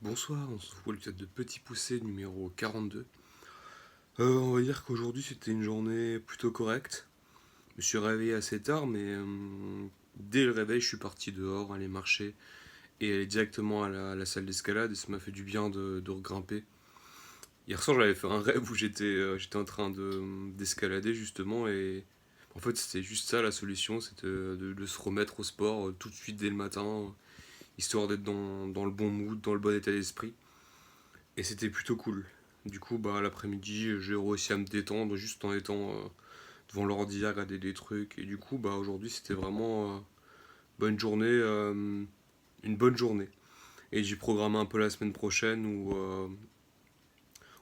Bonsoir, on se retrouve le de Petit Poucet numéro 42. On va dire qu'aujourd'hui c'était une journée plutôt correcte. Je me suis réveillé assez tard, mais dès le réveil, je suis parti dehors, aller marcher et aller directement à la salle d'escalade. Et ça m'a fait du bien de regrimper. Hier soir, j'avais fait un rêve où j'étais en train d'escalader justement. Et en fait, c'était juste ça la solution, c'était de se remettre au sport tout de suite dès le matin, histoire d'être dans le bon mood, dans le bon état d'esprit. Et c'était plutôt cool. Du coup, bah, l'après-midi, j'ai réussi à me détendre juste en étant devant l'ordi à regarder des trucs. Et du coup, bah, aujourd'hui, c'était vraiment bonne journée, une bonne journée. Et j'ai programmé un peu la semaine prochaine où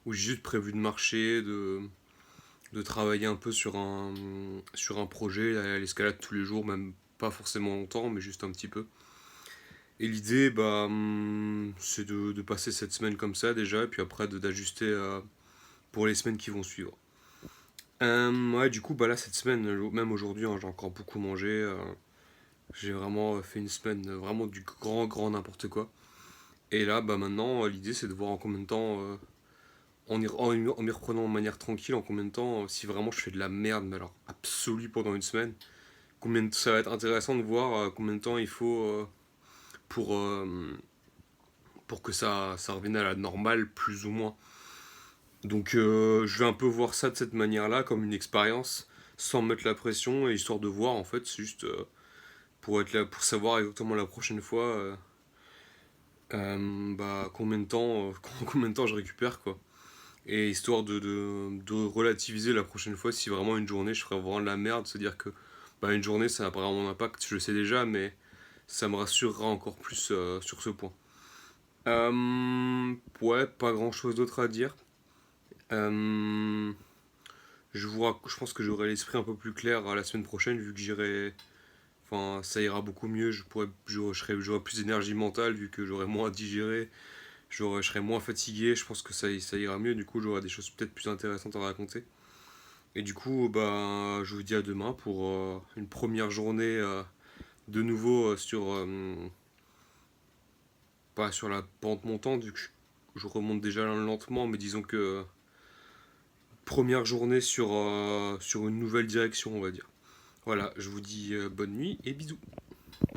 j'ai juste prévu de marcher, de travailler un peu sur un projet, aller à l'escalade tous les jours, même pas forcément longtemps, mais juste un petit peu. Et l'idée, bah, c'est de passer cette semaine comme ça déjà, et puis après d'ajuster pour les semaines qui vont suivre. Ouais, du coup, bah là, cette semaine, même aujourd'hui, hein, j'ai encore beaucoup mangé. J'ai vraiment fait une semaine vraiment du grand n'importe quoi. Et là, bah maintenant, l'idée, c'est de voir en combien de temps, en m'y reprenant de manière tranquille, en combien de temps, si vraiment je fais de la merde, mais alors absolue pendant une semaine, ça va être intéressant de voir combien de temps il faut pour, pour que ça revienne à la normale, plus ou moins. Donc je vais un peu voir ça de cette manière-là, comme une expérience, sans me mettre la pression, et histoire de voir en fait, c'est juste pour être là, pour savoir exactement la prochaine fois bah, combien de temps je récupère quoi. Et histoire de relativiser la prochaine fois si vraiment une journée je ferais vraiment de la merde, c'est-à-dire que bah, une journée ça n'a pas vraiment d'impact, je le sais déjà, mais ça me rassurera encore plus sur ce point. Ouais, pas grand-chose d'autre à dire. Euh, je pense que j'aurai l'esprit un peu plus clair la semaine prochaine vu que j'irai. Enfin, ça ira beaucoup mieux. J'aurai plus d'énergie mentale vu que j'aurai moins à digérer. Je serai moins fatigué. Je pense que ça ira mieux. Du coup, j'aurai des choses peut-être plus intéressantes à raconter. Et du coup, bah, je vous dis à demain pour une première journée de nouveau pas sur la pente montante vu que je remonte déjà lentement, mais disons que première journée sur une nouvelle direction, on va dire. Voilà, je vous dis bonne nuit et bisous.